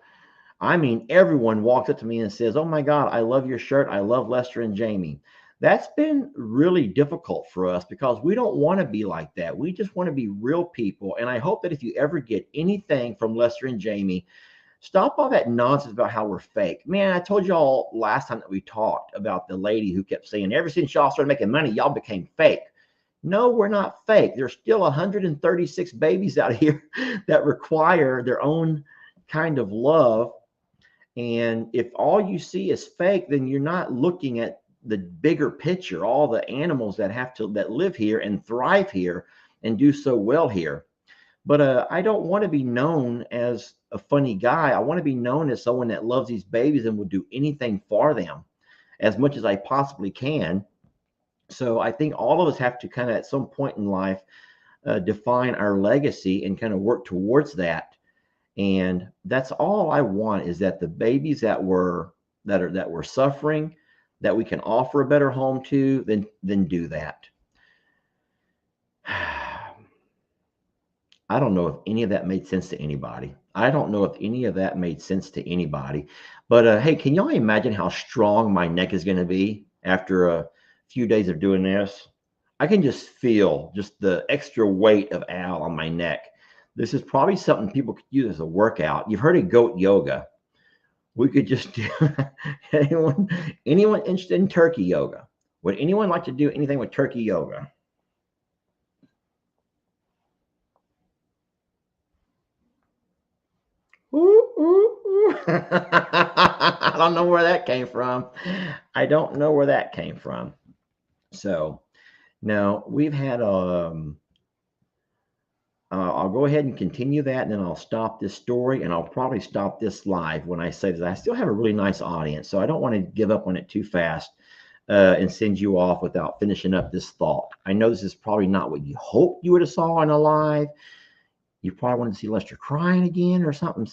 I mean, everyone walks up to me and says, "Oh my God, I love your shirt. I love Lester and Jamie." That's been really difficult for us because we don't want to be like that. We just want to be real people. And I hope that if you ever get anything from Lester and Jamie, stop all that nonsense about how we're fake. Man, I told y'all last time that we talked about the lady who kept saying, ever since y'all started making money, y'all became fake. No, we're not fake. There's still 136 babies out here that require their own kind of love. And if all you see is fake, then you're not looking at the bigger picture, all the animals that live here and thrive here and do so well here. But I don't want to be known as a funny guy. I want to be known as someone that loves these babies and will do anything for them as much as I possibly can. So I think all of us have to kind of at some point in life define our legacy and kind of work towards that. And that's all I want, is that the babies that were suffering, that we can offer a better home to, then do that. I don't know if any of that made sense to anybody. I don't know if any of that made sense to anybody. But hey, can y'all imagine how strong my neck is going to be after a few days of doing this? I can just feel just the extra weight of Al on my neck. This is probably something people could use as a workout. You've heard of goat yoga. We could just do anyone anyone interested in turkey yoga. Would anyone like to do anything with turkey yoga? Ooh, ooh, ooh. I don't know where that came from. I don't know where that came from. So now we've had I'll go ahead and continue that, and then I'll stop this story, and I'll probably stop this live when I say that I still have a really nice audience, so I don't want to give up on it too fast and send you off without finishing up this thought. I know this is probably not what you hoped you would have saw in a live. You probably wanted to see Lester crying again or something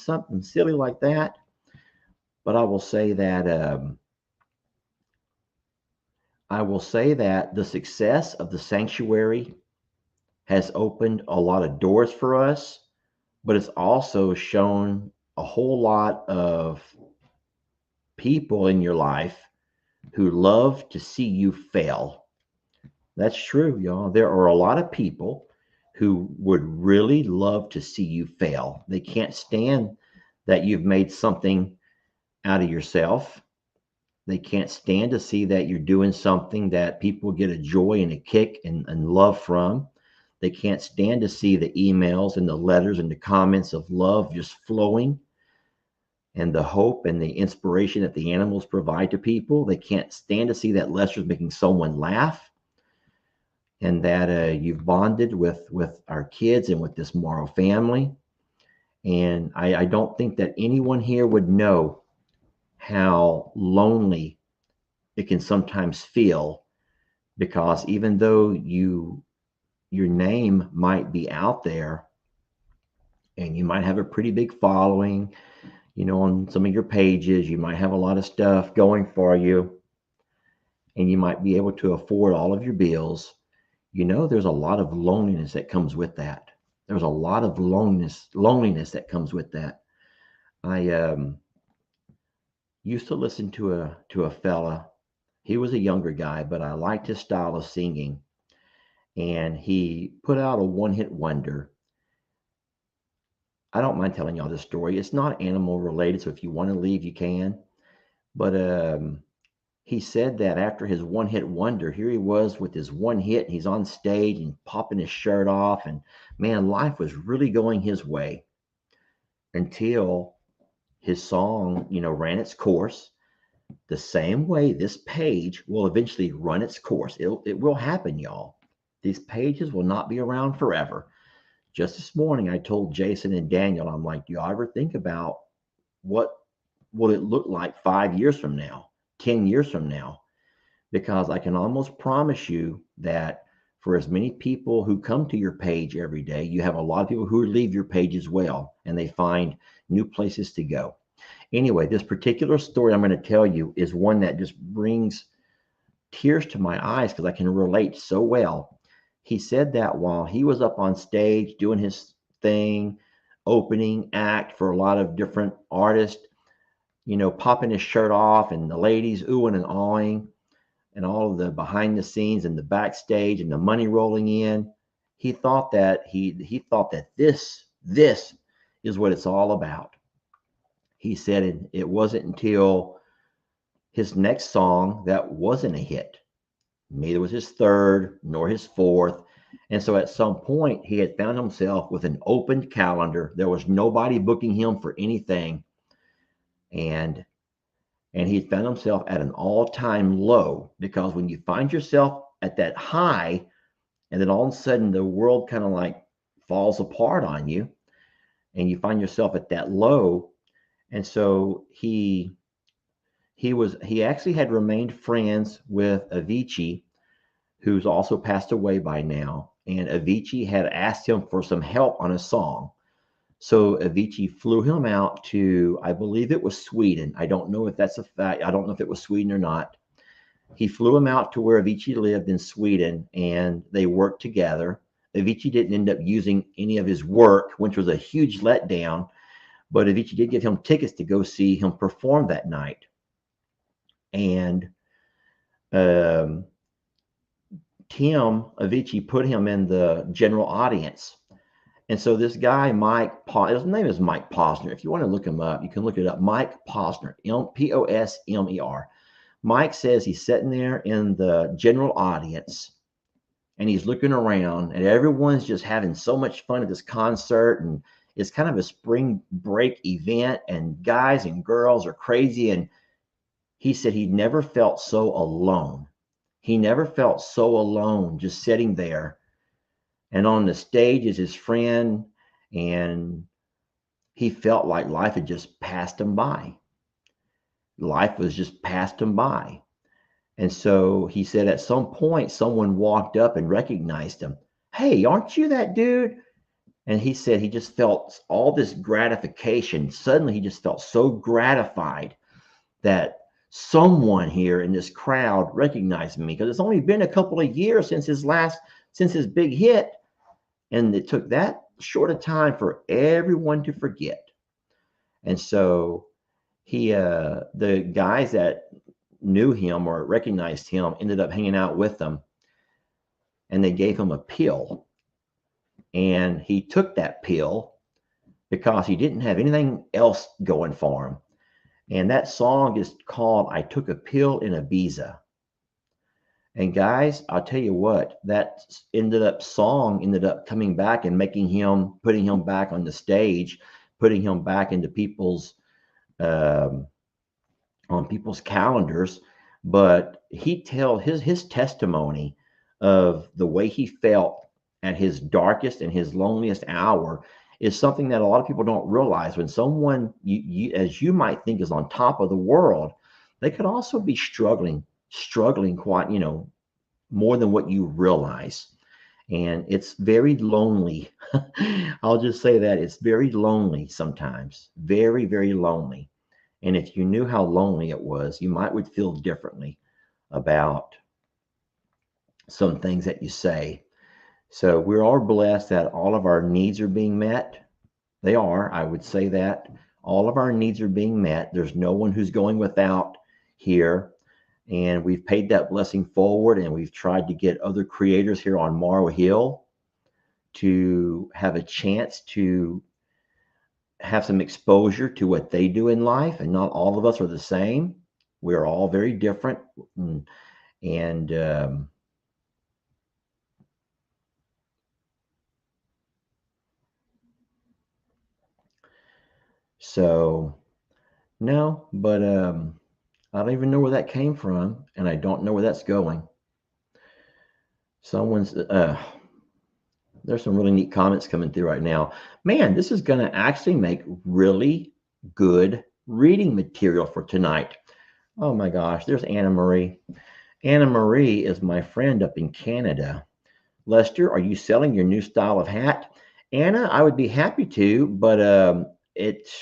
silly like that. But I will say that the success of the sanctuary has opened a lot of doors for us, but it's also shown a whole lot of people in your life who love to see you fail. That's true, y'all. There are a lot of people who would really love to see you fail. They can't stand that you've made something out of yourself. They can't stand to see that you're doing something that people get a joy and a kick and love from. They can't stand to see the emails and the letters and the comments of love just flowing and the hope and the inspiration that the animals provide to people. They can't stand to see that Lester's making someone laugh and that you've bonded with our kids and with this Morrow family. And I don't think that anyone here would know how lonely it can sometimes feel, because even though your name might be out there and you might have a pretty big following, on some of your pages, you might have a lot of stuff going for you, and you might be able to afford all of your bills. There's a lot of loneliness that comes with that. There's a lot of loneliness that comes with that. I used to listen to a fella. He was a younger guy, but I liked his style of singing. And he put out a one-hit wonder. I don't mind telling y'all this story. It's not animal related, so if you want to leave, you can. But he said that after his one-hit wonder, here he was with his one hit. He's on stage and popping his shirt off, and man, life was really going his way until his song, ran its course. The same way this page will eventually run its course. It will happen, y'all. These pages will not be around forever. Just this morning, I told Jason and Daniel, I'm like, do you ever think about what will it look like 5 years from now, 10 years from now? Because I can almost promise you that for as many people who come to your page every day, you have a lot of people who leave your page as well, and they find new places to go. Anyway, this particular story I'm going to tell you is one that just brings tears to my eyes because I can relate so well. He said that while he was up on stage doing his thing, opening act for a lot of different artists, popping his shirt off and the ladies oohing and awing and all of the behind the scenes and the backstage and the money rolling in, he thought that this is what it's all about. He said it wasn't until his next song that wasn't a hit. Neither was his third nor his fourth. And so at some point, he had found himself with an open calendar. There was nobody booking him for anything. And he found himself at an all-time low, because when you find yourself at that high and then all of a sudden the world kind of like falls apart on you and you find yourself at that low. And so he actually had remained friends with Avicii, who's also passed away by now. And Avicii had asked him for some help on a song. So Avicii flew him out to, I believe it was Sweden. I don't know if that's a fact. I don't know if it was Sweden or not. He flew him out to where Avicii lived in Sweden, and they worked together. Avicii didn't end up using any of his work, which was a huge letdown. But Avicii did give him tickets to go see him perform that night. And Tim Avicii put him in the general audience. And so this guy, his name is Mike Posner. If you want to look him up, you can look it up. Mike Posner, Posmer. Mike says he's sitting there in the general audience and he's looking around and everyone's just having so much fun at this concert. And it's kind of a spring break event and guys and girls are crazy. And he said he never felt so alone. He never felt so alone just sitting there. And on the stage is his friend, and he felt like life had just passed him by. Life was just passed him by. And so he said at some point, someone walked up and recognized him. Hey, aren't you that dude? And he said he just felt all this gratification. Suddenly he just felt so gratified that someone here in this crowd recognized me, because it's only been a couple of years since his big hit. And it took that short a time for everyone to forget. And so the guys that knew him or recognized him ended up hanging out with them, and they gave him a pill. And he took that pill because he didn't have anything else going for him. And that song is called I Took a Pill in Ibiza. And guys, I'll tell you what, that song ended up coming back and putting him back on the stage, putting him back into on people's calendars. But he tells his testimony of the way he felt at his darkest and his loneliest hour is something that a lot of people don't realize. When someone as you might think is on top of the world, they could also be struggling quite, more than what you realize. And it's very lonely. I'll just say that it's very lonely sometimes, very, very lonely. And if you knew how lonely it was, you would feel differently about some things that you say. So we're all blessed that all of our needs are being met. They are, I would say that all of our needs are being met. There's no one who's going without here. And we've paid that blessing forward, and we've tried to get other creators here on Morrow Hill to have a chance to have some exposure to what they do in life. And not all of us are the same. We're all very different. And so, no, but I don't even know where that came from, and I don't know where that's going. There's some really neat comments coming through right now. Man, this is going to actually make really good reading material for tonight. Oh my gosh, there's Anna Marie. Anna Marie is my friend up in Canada. Lester, are you selling your new style of hat? Anna, I would be happy to, but it's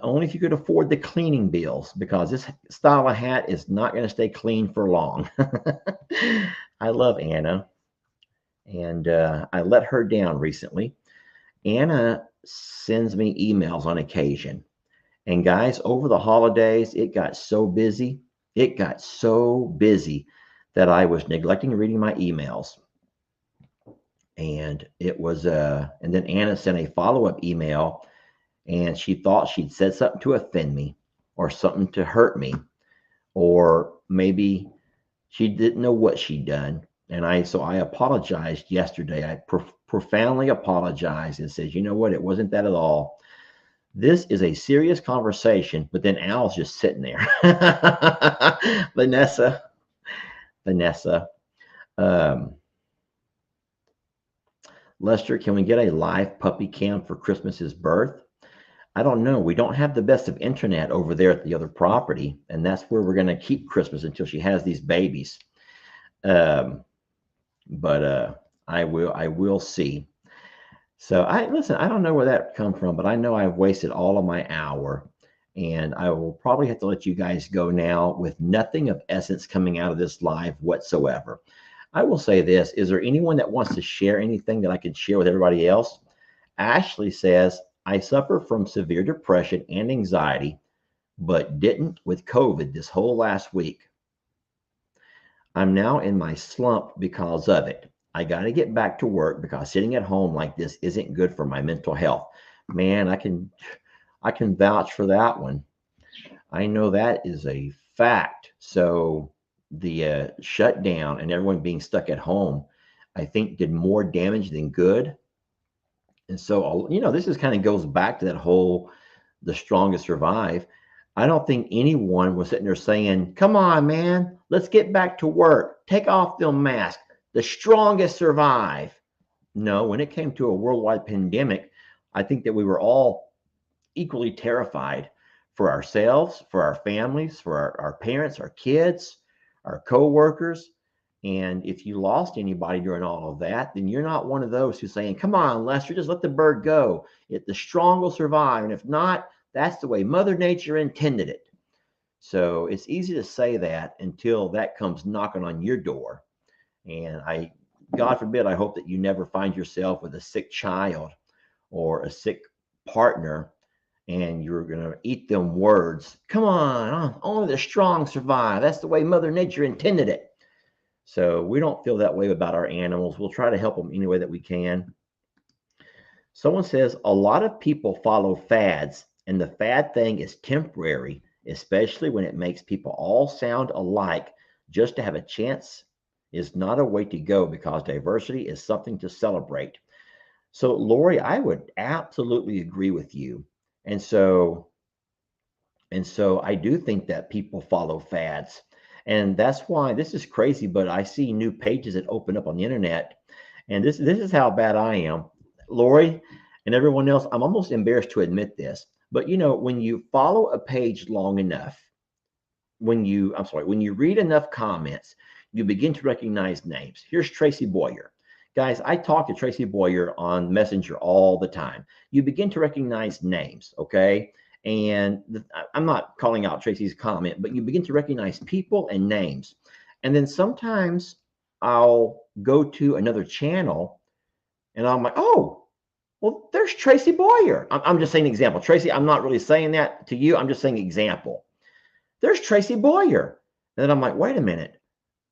only if you could afford the cleaning bills, because this style of hat is not going to stay clean for long. I love Anna, and I let her down recently. Anna sends me emails on occasion. And guys, over the holidays, it got so busy. It got so busy that I was neglecting reading my emails. And it was, and then Anna sent a follow-up email, and she thought she'd said something to offend me or something to hurt me, or maybe she didn't know what she'd done. And so I apologized yesterday. I profoundly apologized and said, you know what? It wasn't that at all. This is a serious conversation. But then Al's just sitting there. Vanessa. Lester, can we get a live puppy cam for Christmas's birth? I don't know. We don't have the best of internet over there at the other property, and that's where we're going to keep Christmas until she has these babies. But I will see. So listen, I don't know where that come from, but I know I've wasted all of my hour, and I will probably have to let you guys go now with nothing of essence coming out of this live whatsoever. I will say this. Is there anyone that wants to share anything that I could share with everybody else? Ashley says, I suffer from severe depression and anxiety, but didn't with COVID this whole last week. I'm now in my slump because of it. I got to get back to work because sitting at home like this isn't good for my mental health. Man, I can vouch for that one. I know that is a fact. So the shutdown and everyone being stuck at home, I think did more damage than good. And so, this is kind of goes back to that whole the strongest survive. I don't think anyone was sitting there saying, come on, man, let's get back to work. Take off them masks. The strongest survive. No, when it came to a worldwide pandemic, I think that we were all equally terrified for ourselves, for our families, for our parents, our kids, our co-workers. And if you lost anybody during all of that, then you're not one of those who's saying, come on, Lester, just let the bird go. The strong will survive. And if not, that's the way Mother Nature intended it. So it's easy to say that until that comes knocking on your door. And God forbid, I hope that you never find yourself with a sick child or a sick partner and you're going to eat them words. Come on, only the strong survive. That's the way Mother Nature intended it. So we don't feel that way about our animals. We'll try to help them any way that we can. Someone says a lot of people follow fads, and the fad thing is temporary, especially when it makes people all sound alike. Just to have a chance is not a way to go because diversity is something to celebrate. So, Lori, I would absolutely agree with you. And so I do think that people follow fads. And that's why this is crazy, but I see new pages that open up on the internet. And this is how bad I am. Lori and everyone else, I'm almost embarrassed to admit this. But when you follow a page long enough, when you read enough comments, you begin to recognize names. Here's Tracy Boyer. Guys, I talk to Tracy Boyer on Messenger all the time. You begin to recognize names, okay? And I'm not calling out Tracy's comment, but you begin to recognize people and names. And then sometimes I'll go to another channel and I'm like, oh, well, there's Tracy Boyer. I'm just saying example. Tracy, I'm not really saying that to you. I'm just saying example. There's Tracy Boyer. And then I'm like, wait a minute.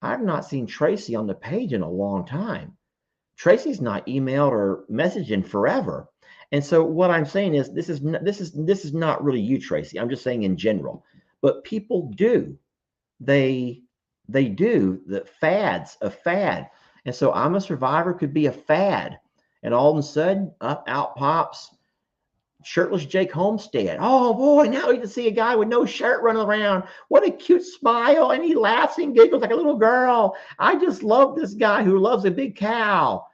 I've not seen Tracy on the page in a long time. Tracy's not emailed or messaged in forever. And so what I'm saying is this is not really you, Tracy. I'm just saying in general. But people do. They do the fads, a fad. And so I'm a survivor could be a fad. And all of a sudden, out pops shirtless Jake Homestead. Oh boy, now you can see a guy with no shirt running around. What a cute smile. And he laughs and giggles like a little girl. I just love this guy who loves a big cow.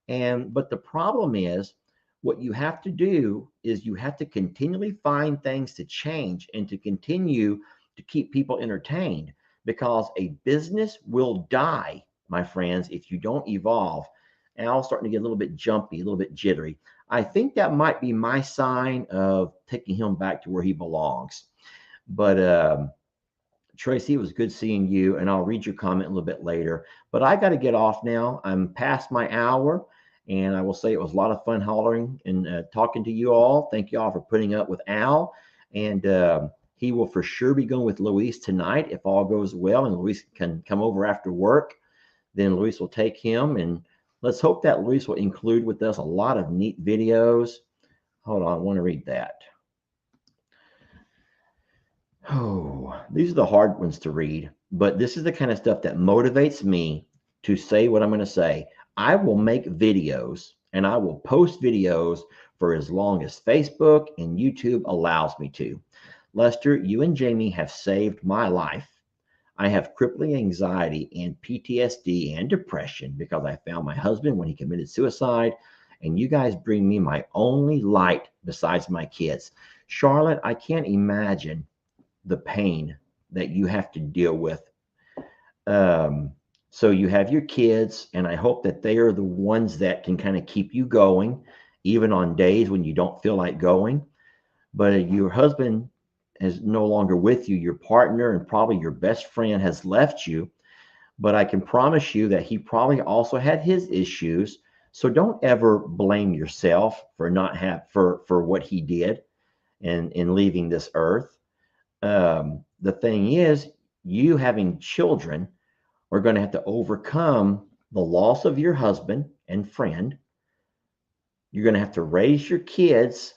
But the problem is what you have to do is you have to continually find things to change and to continue to keep people entertained because a business will die, my friends, if you don't evolve. Al's starting to get a little bit jumpy, a little bit jittery. I think that might be my sign of taking him back to where he belongs. But Tracy, it was good seeing you, and I'll read your comment a little bit later. But I got to get off now. I'm past my hour, and I will say it was a lot of fun hollering and talking to you all. Thank you all for putting up with Al, and he will for sure be going with Luis tonight if all goes well, and Luis can come over after work. Then Luis will take him, and let's hope that Luis will include with us a lot of neat videos. Hold on, I want to read that. Oh, these are the hard ones to read, but this is the kind of stuff that motivates me to say what I'm going to say. I will make videos and I will post videos for as long as Facebook and YouTube allows me to. Lester, you and Jamie have saved my life. I have crippling anxiety and PTSD and depression because I found my husband when he committed suicide, and you guys bring me my only light besides my kids. Charlotte, I can't imagine the pain that you have to deal with. So you have your kids, and I hope that they are the ones that can kind of keep you going, even on days when you don't feel like going. But your husband is no longer with you. Your partner and probably your best friend has left you. but I can promise you that he probably also had his issues. So don't ever blame yourself for not have for what he did and in leaving this earth. The thing is, you having children are going to have to overcome the loss of your husband and friend. You're going to have to raise your kids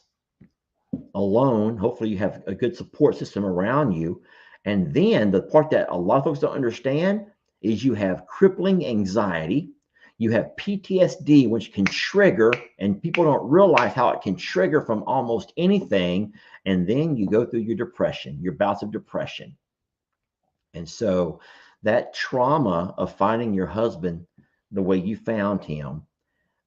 alone. Hopefully, you have a good support system around you. And then the part that a lot of folks don't understand is you have crippling anxiety. You have PTSD, which can trigger, and people don't realize how it can trigger from almost anything. And then you go through your depression, your bouts of depression. And so that trauma of finding your husband the way you found him,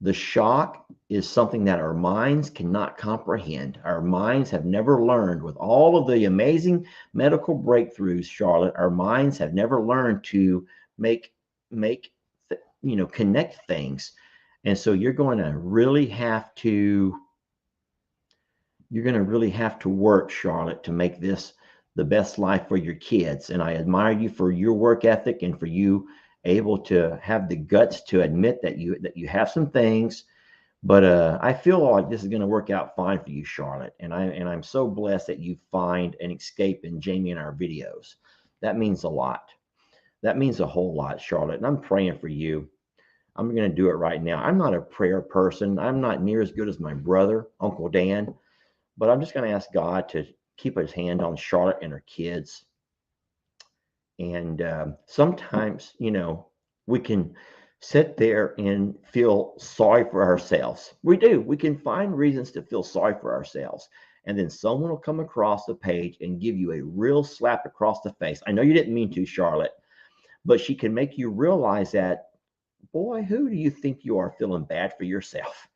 the shock is something that our minds cannot comprehend. Our minds have never learned, with all of the amazing medical breakthroughs, Charlotte, our minds have never learned to make connect things. And so you're going to really have to work, Charlotte, to make this the best life for your kids. And I admire you for your work ethic and for you able to have the guts to admit that you have some things. But I feel like this is going to work out fine for you, Charlotte. And I'm so blessed that you find an escape in Jamie and our videos. That means a lot. That means a whole lot, Charlotte. And I'm praying for you. I'm going to do it right now. I'm not a prayer person. I'm not near as good as my brother, Uncle Dan. But I'm just going to ask God to keep his hand on Charlotte and her kids. And sometimes, we can sit there and feel sorry for ourselves. We do. We can find reasons to feel sorry for ourselves. And then someone will come across the page and give you a real slap across the face. I know you didn't mean to, Charlotte, but she can make you realize that, boy, who do you think you are feeling bad for yourself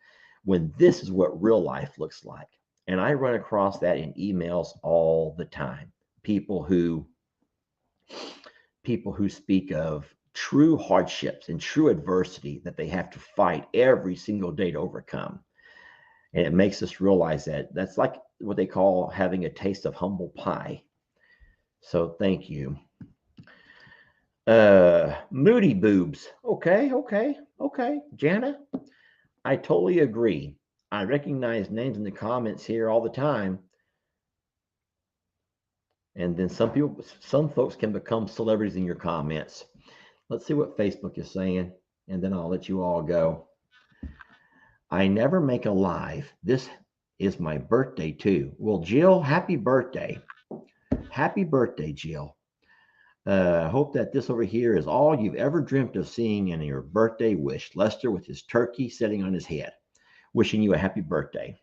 when this is what real life looks like? And I run across that in emails all the time. People who speak of true hardships and true adversity that they have to fight every single day to overcome. And it makes us realize that that's like what they call having a taste of humble pie. So thank you. Moody boobs. Okay. Jana, I totally agree. I recognize names in the comments here all the time. And then some folks can become celebrities in your comments. Let's see what Facebook is saying, and then I'll let you all go. I never make a live. This is my birthday too. Well, Jill, happy birthday. Happy birthday, Jill. Hope that this over here is all you've ever dreamt of seeing in your birthday wish. Lester with his turkey sitting on his head. Wishing you a happy birthday.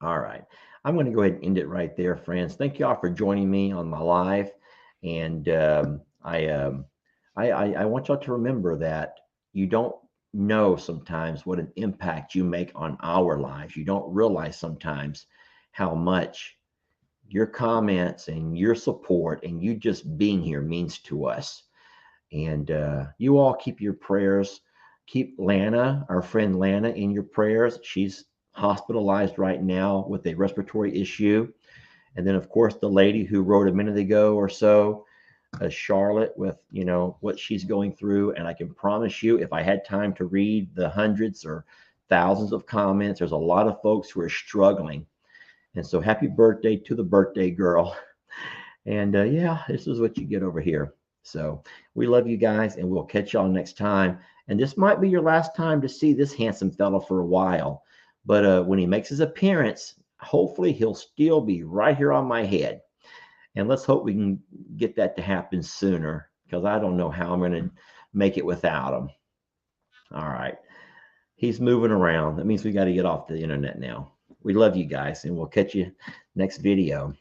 All right. I'm going to go ahead and end it right there, friends. Thank you all for joining me on my live. And I want y'all to remember that you don't know sometimes what an impact you make on our lives. You don't realize sometimes how much your comments and your support and you just being here means to us. And you all keep your prayers. Keep Lana, our friend Lana, in your prayers. She's hospitalized right now with a respiratory issue. And then, of course, the lady who wrote a minute ago or so, Charlotte, with what she's going through. And I can promise you, if I had time to read the hundreds or thousands of comments, there's a lot of folks who are struggling. And so happy birthday to the birthday girl. And yeah, this is what you get over here. So we love you guys, and we'll catch y'all next time. And this might be your last time to see this handsome fellow for a while. But when he makes his appearance, hopefully he'll still be right here on my head. And let's hope we can get that to happen sooner, because I don't know how I'm going to make it without him. All right. He's moving around. That means we got to get off the internet now. We love you guys, and we'll catch you next video.